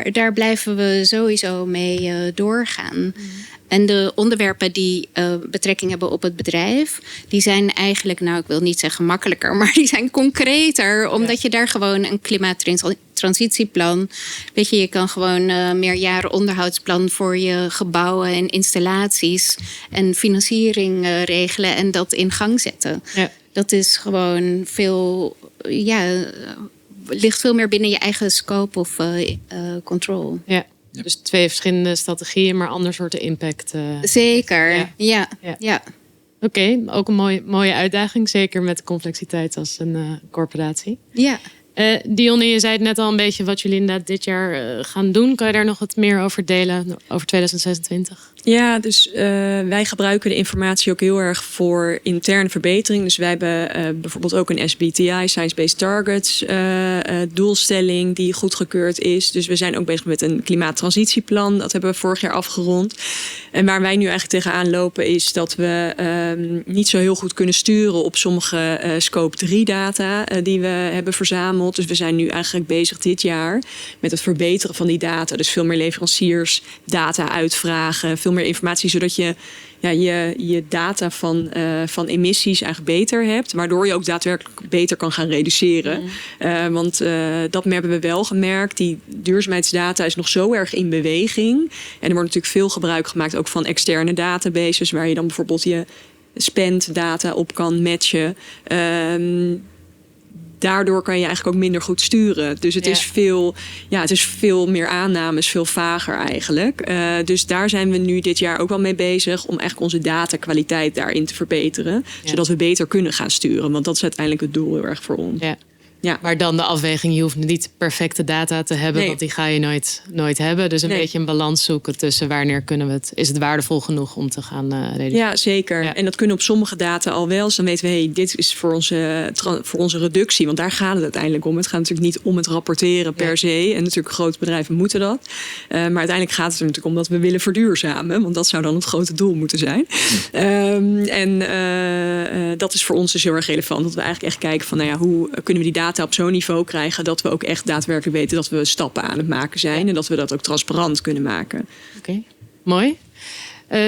daar blijven we sowieso mee doorgaan. En de onderwerpen die betrekking hebben op het bedrijf, die zijn eigenlijk, ik wil niet zeggen makkelijker, maar die zijn concreter, omdat je daar gewoon een klimaattransitieplan, je kan gewoon meerjaren onderhoudsplan voor je gebouwen en installaties en financiering regelen en dat in gang zetten. Ja. Dat is gewoon ligt veel meer binnen je eigen scope of control. Ja. Dus 2 verschillende strategieën, maar ander soorten impact. Zeker, ja. Oké, ook een mooie uitdaging. Zeker met de complexiteit als een corporatie. Ja. Dionne, je zei het net al een beetje wat jullie inderdaad dit jaar gaan doen. Kan je daar nog wat meer over delen over 2026? Ja, dus wij gebruiken de informatie ook heel erg voor interne verbetering. Dus wij hebben bijvoorbeeld ook een SBTI, Science-Based Targets, doelstelling die goedgekeurd is. Dus we zijn ook bezig met een klimaattransitieplan. Dat hebben we vorig jaar afgerond. En waar wij nu eigenlijk tegenaan lopen is dat we niet zo heel goed kunnen sturen op sommige scope 3 data die we hebben verzameld. Dus we zijn nu eigenlijk bezig dit jaar met het verbeteren van die data. Dus veel meer leveranciers data uitvragen, veel meer informatie, zodat je je data van emissies eigenlijk beter hebt. Waardoor je ook daadwerkelijk beter kan gaan reduceren. Want dat hebben we wel gemerkt. Die duurzaamheidsdata is nog zo erg in beweging. En er wordt natuurlijk veel gebruik gemaakt ook van externe databases. Waar je dan bijvoorbeeld je spend data op kan matchen. Daardoor kan je eigenlijk ook minder goed sturen. Dus het is veel meer aannames, veel vager eigenlijk. Dus daar zijn we nu dit jaar ook wel mee bezig om eigenlijk onze datakwaliteit daarin te verbeteren. Ja. Zodat we beter kunnen gaan sturen. Want dat is uiteindelijk het doel heel erg voor ons. Ja. Ja. Maar dan de afweging, je hoeft niet perfecte data te hebben, want die ga je nooit hebben. Dus een beetje een balans zoeken tussen wanneer kunnen we het, is het waardevol genoeg om te gaan reduceren. Ja, zeker. Ja. En dat kunnen op sommige data al wel. Dus dan weten we, dit is voor onze reductie. Want daar gaat het uiteindelijk om. Het gaat natuurlijk niet om het rapporteren per se. En natuurlijk grote bedrijven moeten dat. Maar uiteindelijk gaat het er natuurlijk om dat we willen verduurzamen. Want dat zou dan het grote doel moeten zijn. Dat is voor ons dus heel erg relevant. Dat we eigenlijk echt kijken van, hoe kunnen we die data op zo'n niveau krijgen dat we ook echt daadwerkelijk weten dat we stappen aan het maken zijn. En dat we dat ook transparant kunnen maken. Oké, mooi.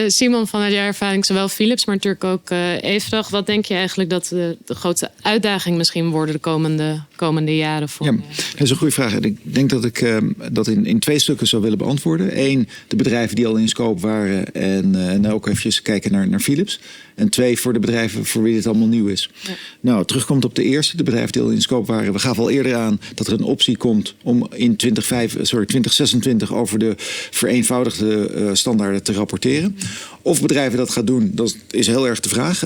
Simon, vanuit jouw ervaring, zowel Philips, maar natuurlijk ook Eefdag. Wat denk je eigenlijk dat de grootste uitdaging misschien worden de komende jaren? Voor dat is een goede vraag. Ik denk dat ik dat in 2 stukken zou willen beantwoorden. 1, de bedrijven die al in scope waren en ook even kijken naar Philips. En 2, voor de bedrijven voor wie dit allemaal nieuw is. Ja. Nou, terugkomt op de eerste, de bedrijven die al in scope waren. We gaven al eerder aan dat er een optie komt om in 2026 over de vereenvoudigde standaarden te rapporteren. Of bedrijven dat gaan doen, dat is heel erg de vraag.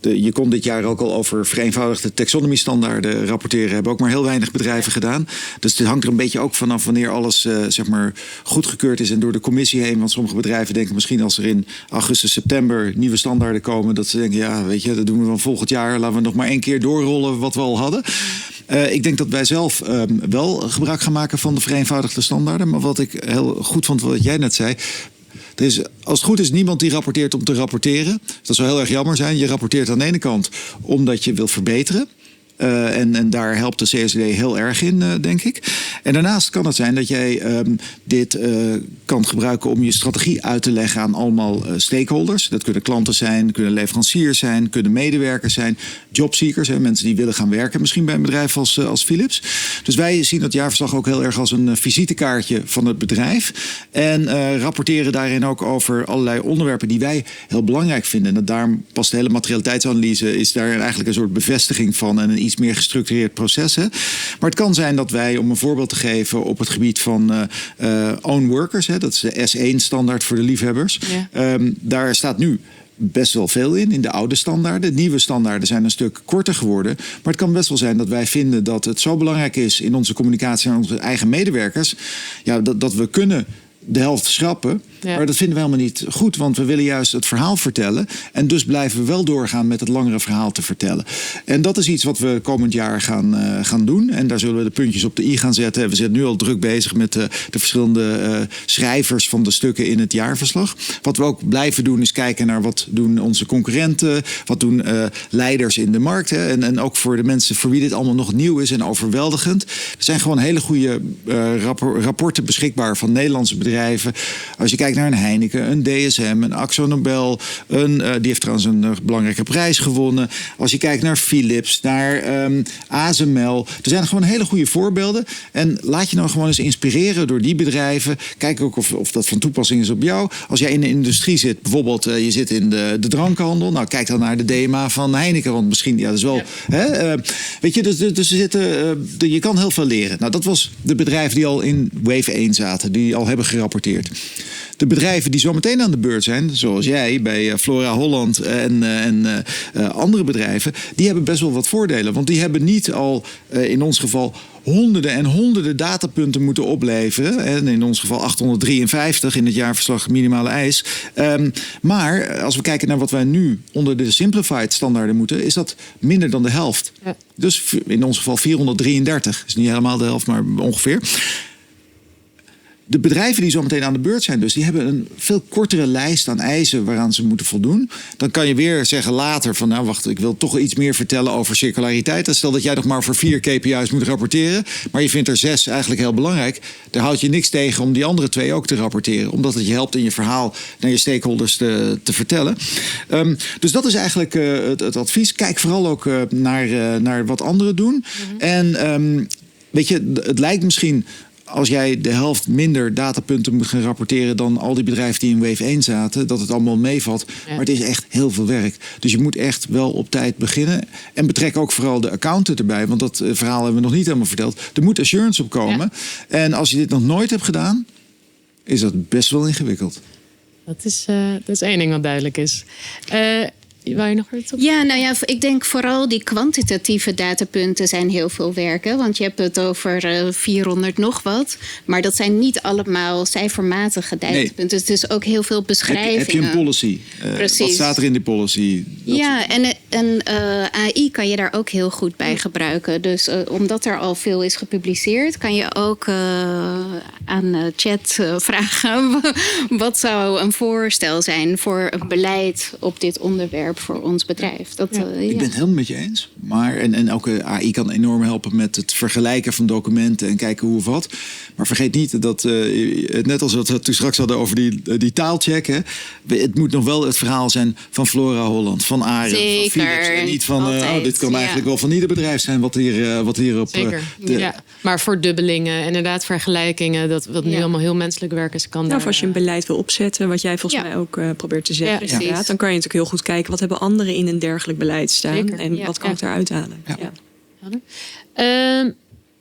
Je kon dit jaar ook al over vereenvoudigde taxonomie-standaarden rapporteren. Hebben ook maar heel weinig bedrijven gedaan. Dus het hangt er een beetje ook vanaf wanneer alles goedgekeurd is en door de commissie heen. Want sommige bedrijven denken misschien als er in augustus, september nieuwe standaarden komen, dat ze denken, dat doen we dan volgend jaar. Laten we nog maar 1 keer doorrollen wat we al hadden. Ik denk dat wij zelf wel gebruik gaan maken van de vereenvoudigde standaarden. Maar wat ik heel goed vond wat jij net zei. Er is, als het goed is, niemand die rapporteert om te rapporteren. Dat zou heel erg jammer zijn. Je rapporteert aan de ene kant omdat je wilt verbeteren. En daar helpt de CSRD heel erg in, denk ik. En daarnaast kan het zijn dat jij dit kan gebruiken om je strategie uit te leggen aan allemaal stakeholders. Dat kunnen klanten zijn, kunnen leveranciers zijn, kunnen medewerkers zijn, jobseekers, mensen die willen gaan werken, misschien bij een bedrijf als Philips. Dus wij zien dat jaarverslag ook heel erg als een visitekaartje van het bedrijf. En rapporteren daarin ook over allerlei onderwerpen die wij heel belangrijk vinden. En daarom past de hele materialiteitsanalyse, is daar eigenlijk een soort bevestiging van en een iets meer gestructureerd proces. Hè. Maar het kan zijn dat wij, om een voorbeeld te geven op het gebied van own workers, dat is de S1-standaard voor de liefhebbers. Ja. Daar staat nu best wel veel in de oude standaarden. De nieuwe standaarden zijn een stuk korter geworden. Maar het kan best wel zijn dat wij vinden dat het zo belangrijk is in onze communicatie aan onze eigen medewerkers, dat we kunnen de helft schrappen. Ja. Maar dat vinden we helemaal niet goed, want we willen juist het verhaal vertellen. En dus blijven we wel doorgaan met het langere verhaal te vertellen. En dat is iets wat we komend jaar gaan doen. En daar zullen we de puntjes op de i gaan zetten. We zijn nu al druk bezig met de verschillende schrijvers van de stukken in het jaarverslag. Wat we ook blijven doen is kijken naar wat doen onze concurrenten. Wat doen leiders in de markt. Hè? En ook voor de mensen voor wie dit allemaal nog nieuw is en overweldigend. Er zijn gewoon hele goede rapporten beschikbaar van Nederlandse bedrijven. Als je kijkt naar een Heineken, een DSM, een AkzoNobel. Die heeft trouwens een belangrijke prijs gewonnen. Als je kijkt naar Philips, naar ASML. Er zijn gewoon hele goede voorbeelden. En laat je nou gewoon eens inspireren door die bedrijven. Kijk ook of dat van toepassing is op jou. Als jij in de industrie zit, bijvoorbeeld je zit in de drankhandel. Nou, kijk dan naar de DMA van Heineken. Want misschien, dat is wel... Ja. Hè, weet je, dus je kan heel veel leren. Nou, dat was de bedrijven die al in Wave 1 zaten. Die al hebben gerapporteerd. De bedrijven die zo meteen aan de beurt zijn, zoals jij bij Flora Holland en andere bedrijven, die hebben best wel wat voordelen. Want die hebben niet al in ons geval honderden en honderden datapunten moeten opleveren. En in ons geval 853 in het jaarverslag minimale eis. Maar als we kijken naar wat wij nu onder de simplified standaarden moeten, is dat minder dan de helft. Ja. Dus in ons geval 433. Is niet helemaal de helft, maar ongeveer. De bedrijven die zo meteen aan de beurt zijn dus, die hebben een veel kortere lijst aan eisen waaraan ze moeten voldoen. Dan kan je weer zeggen later van, nou wacht, ik wil toch iets meer vertellen over circulariteit. Stel dat jij nog maar voor 4 KPI's moet rapporteren, maar je vindt er 6 eigenlijk heel belangrijk. Daar houd je niks tegen om die andere 2 ook te rapporteren. Omdat het je helpt in je verhaal naar je stakeholders te vertellen. Dus dat is eigenlijk het advies. Kijk vooral ook naar wat anderen doen. En weet je, het lijkt misschien, als jij de helft minder datapunten moet gaan rapporteren dan al die bedrijven die in Wave 1 zaten, dat het allemaal meevalt. Ja. Maar het is echt heel veel werk. Dus je moet echt wel op tijd beginnen. En betrek ook vooral de accountant erbij, want dat verhaal hebben we nog niet helemaal verteld. Er moet assurance op komen. Ja. En als je dit nog nooit hebt gedaan, is dat best wel ingewikkeld. Dat is één ding wat duidelijk is. Wou je nog iets op? Ja, nou ja, ik denk vooral die kwantitatieve datapunten zijn heel veel werk. Hè? Want je hebt het over 400 nog wat. Maar dat zijn niet allemaal cijfermatige datapunten. Nee. Dus het is ook heel veel beschrijvingen. Heb je een policy? Precies. Wat staat er in die policy? Ja, en AI kan je daar ook heel goed bij gebruiken. Dus omdat er al veel is gepubliceerd, kan je ook aan chat vragen, wat zou een voorstel zijn voor een beleid op dit onderwerp voor ons bedrijf. Ik ben het helemaal met je eens. Maar, en ook AI kan enorm helpen met het vergelijken van documenten en kijken hoe of wat. Maar vergeet niet dat, net als we toen straks hadden over die taalcheck, hè, het moet nog wel het verhaal zijn van Flora Holland, van Arend, van Philips. En niet van, dit kan eigenlijk wel van ieder bedrijf zijn wat hierop... Zeker, maar verdubbelingen, inderdaad vergelijkingen, dat wat nu allemaal heel menselijk werk is, kan of als je een beleid wil opzetten, wat jij volgens mij ook probeert te zeggen, dan kan je natuurlijk heel goed kijken, wat hebben anderen in een dergelijk beleid staan? Zeker. En wat kan ik daaruit halen? Ja.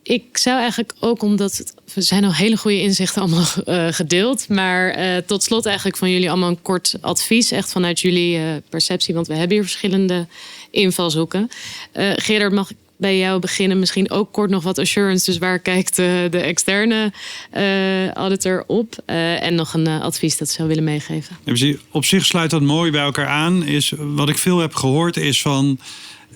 Ik zou eigenlijk ook, omdat we zijn al hele goede inzichten allemaal gedeeld. Maar tot slot eigenlijk van jullie allemaal een kort advies. Echt vanuit jullie perceptie. Want we hebben hier verschillende invalshoeken. Gerard, mag ik bij jou beginnen? Misschien ook kort nog wat assurance. Dus waar kijkt de externe auditor op? En nog een advies dat ze zou willen meegeven. Op zich sluit dat mooi bij elkaar aan. Wat ik veel heb gehoord is van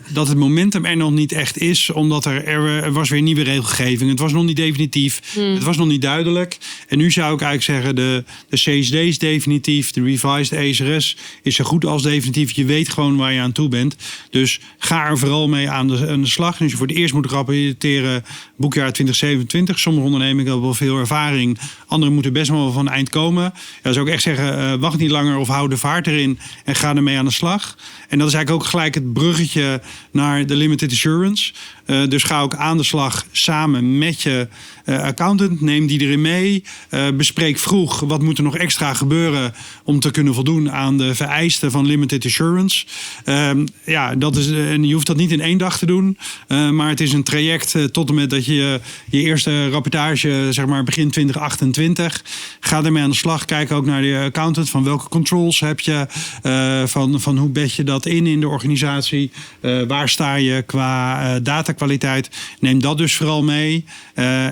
dat het momentum er nog niet echt is, omdat er was weer nieuwe regelgeving. Het was nog niet definitief. Het was nog niet duidelijk. En nu zou ik eigenlijk zeggen, de CSD is definitief. De revised ESRS is zo goed als definitief. Je weet gewoon waar je aan toe bent. Dus ga er vooral mee aan de slag. En als je voor het eerst moet rapporteren boekjaar 2027. Sommige ondernemingen hebben wel veel ervaring. Anderen moeten best wel van eind komen. Ja, zou ik echt zeggen, wacht niet langer of hou de vaart erin en ga ermee aan de slag. En dat is eigenlijk ook gelijk het bruggetje naar de limited assurance. Dus ga ook aan de slag samen met je accountant. Neem die erin mee. Bespreek vroeg wat moet er nog extra gebeuren om te kunnen voldoen aan de vereisten van limited assurance. Dat is, en je hoeft dat niet in 1 dag te doen. Maar het is een traject tot en met dat je je eerste rapportage, zeg maar begin 2028. Ga ermee aan de slag. Kijk ook naar de accountant. Van welke controls heb je? Van hoe bed je dat in de organisatie? Waar sta je qua datakwaliteit? Neem dat dus vooral mee.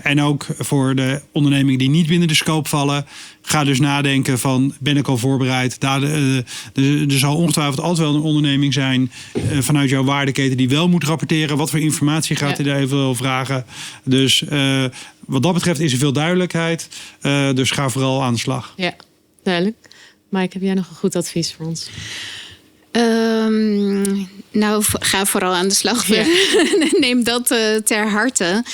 En ook voor de ondernemingen die niet binnen de scope vallen, ga dus nadenken van, ben ik al voorbereid? Er zal ongetwijfeld altijd wel een onderneming zijn vanuit jouw waardeketen die wel moet rapporteren. Wat voor informatie gaat hij daar even wel vragen? Dus wat dat betreft is er veel duidelijkheid. Dus ga vooral aan de slag. Ja, duidelijk. Mike, heb jij nog een goed advies voor ons? Ga vooral aan de slag. Ja. Neem dat ter harte.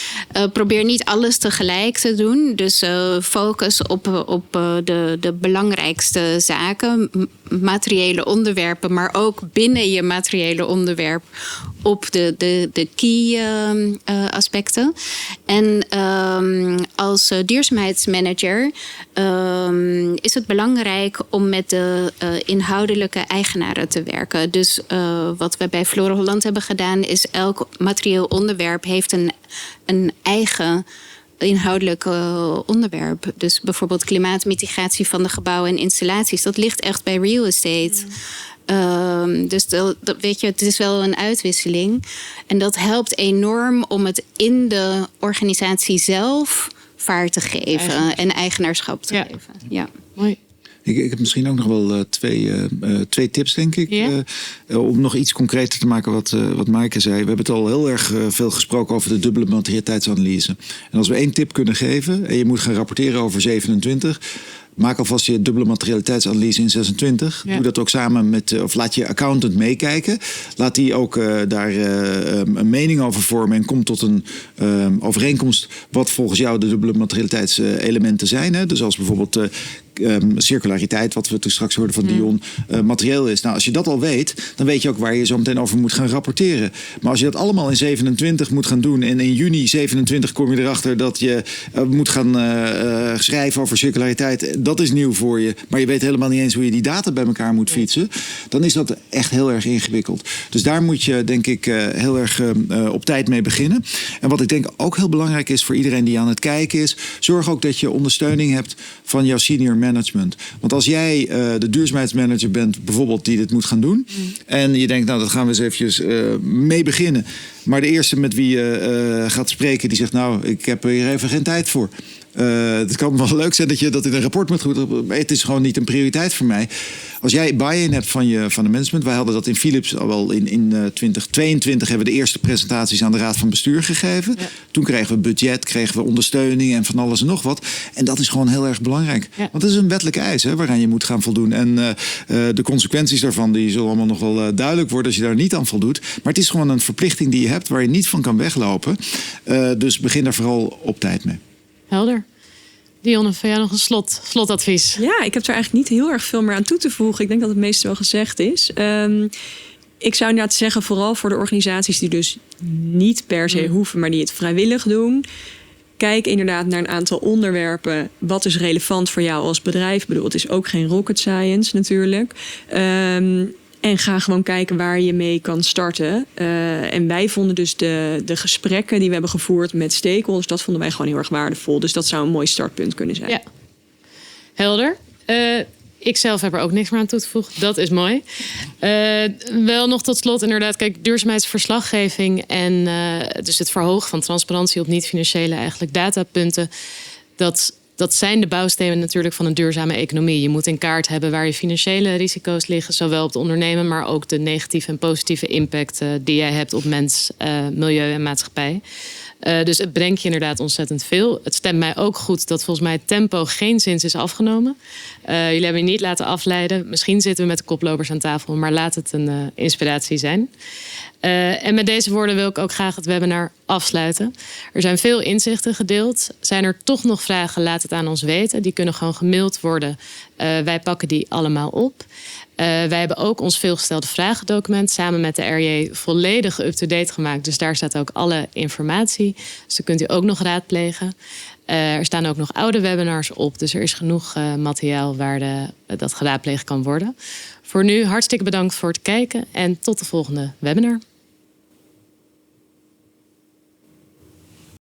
Probeer niet alles tegelijk te doen. Dus focus op de belangrijkste zaken. Materiële onderwerpen, maar ook binnen je materiële onderwerp op de key aspecten. En als duurzaamheidsmanager is het belangrijk om met de inhoudelijke eigenaren te werken. Dus wat we bij Flora Holland hebben gedaan, is elk materieel onderwerp heeft een eigen inhoudelijk onderwerp. Dus bijvoorbeeld klimaatmitigatie van de gebouwen en installaties. Dat ligt echt bij real estate. Dus weet je, het is wel een uitwisseling. En dat helpt enorm om het in de organisatie zelf vaart te geven en eigenaarschap te geven. Ja. Mooi. Ik heb misschien ook nog wel twee tips, denk ik. Ja. Om nog iets concreter te maken wat Maaike zei. We hebben het al heel erg veel gesproken over de dubbele materialiteitsanalyse. En als we 1 tip kunnen geven, en je moet gaan rapporteren over 27... maak alvast je dubbele materialiteitsanalyse in 26. Ja. Doe dat ook samen met, of laat je accountant meekijken. Laat die ook daar een mening over vormen en kom tot een overeenkomst wat volgens jou de dubbele materialiteitselementen zijn. Hè? Dus als bijvoorbeeld circulariteit, wat we toen straks hoorden van Dion, materieel is. Nou, als je dat al weet, dan weet je ook waar je zo meteen over moet gaan rapporteren. Maar als je dat allemaal in 27 moet gaan doen en in juni 27 kom je erachter dat je moet gaan schrijven over circulariteit, dat is nieuw voor je, maar je weet helemaal niet eens hoe je die data bij elkaar moet fietsen, dan is dat echt heel erg ingewikkeld. Dus daar moet je, denk ik, heel erg op tijd mee beginnen. En wat ik denk ook heel belangrijk is voor iedereen die aan het kijken is, zorg ook dat je ondersteuning hebt van jouw senior management. Want als jij de duurzaamheidsmanager bent, bijvoorbeeld, die dit moet gaan doen, en je denkt, nou, dat gaan we eens eventjes mee beginnen. Maar de eerste met wie je gaat spreken, die zegt, nou, ik heb hier even geen tijd voor. Het kan wel leuk zijn dat je dat in een rapport moet goed. Maar het is gewoon niet een prioriteit voor mij. Als jij buy-in hebt van de management. Wij hadden dat in Philips al wel in 2022 hebben we de eerste presentaties aan de Raad van Bestuur gegeven. Ja. Toen kregen we budget, kregen we ondersteuning en van alles en nog wat. En dat is gewoon heel erg belangrijk. Ja. Want het is een wettelijke eis waaraan je moet gaan voldoen. En de consequenties daarvan die zullen allemaal nog wel duidelijk worden als je daar niet aan voldoet. Maar het is gewoon een verplichting die je hebt waar je niet van kan weglopen. Dus begin daar vooral op tijd mee. Helder. Dionne, van jou nog een slotadvies? Ja, ik heb er eigenlijk niet heel erg veel meer aan toe te voegen. Ik denk dat het meeste wel gezegd is. Ik zou inderdaad zeggen, vooral voor de organisaties die dus niet per se hoeven, maar die het vrijwillig doen. Kijk inderdaad naar een aantal onderwerpen. Wat is relevant voor jou als bedrijf? Ik bedoel, het is ook geen rocket science natuurlijk. En ga gewoon kijken waar je mee kan starten. En wij vonden dus de gesprekken die we hebben gevoerd met stakeholders, dat vonden wij gewoon heel erg waardevol. Dus dat zou een mooi startpunt kunnen zijn. Ja. Helder. Ik zelf heb er ook niks meer aan toe te voegen. Dat is mooi. Wel nog tot slot inderdaad. Kijk, duurzaamheidsverslaggeving en dus het verhogen van transparantie op niet-financiële eigenlijk datapunten. Dat zijn de bouwstenen natuurlijk van een duurzame economie. Je moet in kaart hebben waar je financiële risico's liggen, zowel op de ondernemer, maar ook de negatieve en positieve impact die jij hebt op mens, milieu en maatschappij. Dus het brengt je inderdaad ontzettend veel. Het stemt mij ook goed dat volgens mij het tempo geenszins is afgenomen. Jullie hebben je niet laten afleiden. Misschien zitten we met de koplopers aan tafel, maar laat het een inspiratie zijn. En met deze woorden wil ik ook graag het webinar afsluiten. Er zijn veel inzichten gedeeld. Zijn er toch nog vragen? Laat het aan ons weten. Die kunnen gewoon gemaild worden. Wij pakken die allemaal op. Wij hebben ook ons veelgestelde vragendocument samen met de RJ volledig up-to-date gemaakt. Dus daar staat ook alle informatie. Dus dat kunt u ook nog raadplegen. Er staan ook nog oude webinars op. Dus er is genoeg materiaal waar dat geraadpleegd kan worden. Voor nu hartstikke bedankt voor het kijken en tot de volgende webinar.